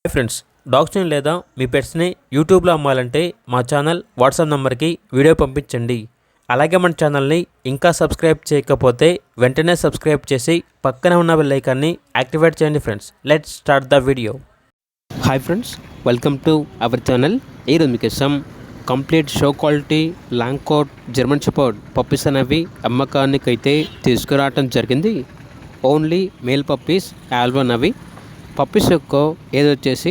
Hi friends, డాగ్స్ని లేదా మీ పెట్స్ని యూట్యూబ్లో అమ్మాలంటే మా ఛానల్ వాట్సాప్ నెంబర్కి వీడియో పంపించండి. అలాగే మన ఛానల్ని ఇంకా సబ్స్క్రైబ్ చేయకపోతే వెంటనే సబ్స్క్రైబ్ చేసి పక్కనే ఉన్న బెల్ ఐకాన్ని యాక్టివేట్ చేయండి. Friends, let's start the video. Hi friends, welcome to our channel. ఈరోజు మీకోసం complete show quality long coat German shepherd puppies అనేవి అమ్మకానికి అయితే తీసుకురావటం జరిగింది. ఓన్లీ మేల్ పప్పీస్ ఆల్బన్ అవి. పప్పీస్ యొక్క ఏజ్ వచ్చేసి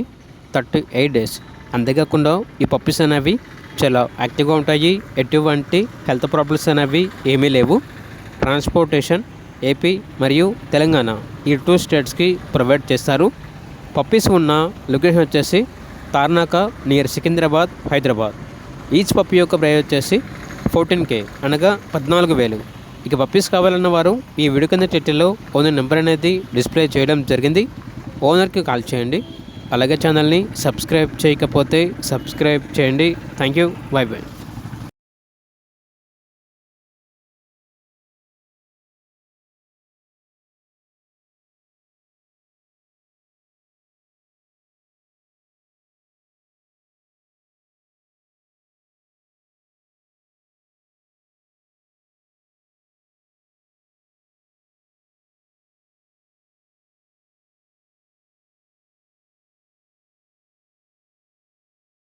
38 డేస్. అంతేకాకుండా ఈ పప్పీస్ అనేవి చాలా యాక్టివ్గా ఉంటాయి. ఎటువంటి హెల్త్ ప్రాబ్లమ్స్ అనేవి ఏమీ లేవు. ట్రాన్స్పోర్టేషన్ ఏపీ మరియు తెలంగాణ ఈ 2 స్టేట్స్కి ప్రొవైడ్ చేస్తారు. పప్పీస్ ఉన్న లొకేషన్ వచ్చేసి Tarnaka near Secunderabad, Hyderabad. Each puppy యొక్క ప్రైస్ వచ్చేసి 14K అనగా 14,000. ఇక పప్పీస్ కావాలన్న వారు ఈ వీడియో కింద టైటిల్లో ఓనర్ నెంబర్ అనేది డిస్ప్లే చేయడం జరిగింది. ఓనర్కి కాల్ చేయండి. అలాగే ఛానల్ని సబ్స్క్రైబ్ చేయకపోతే సబ్స్క్రైబ్ చేయండి. Thank you. By by.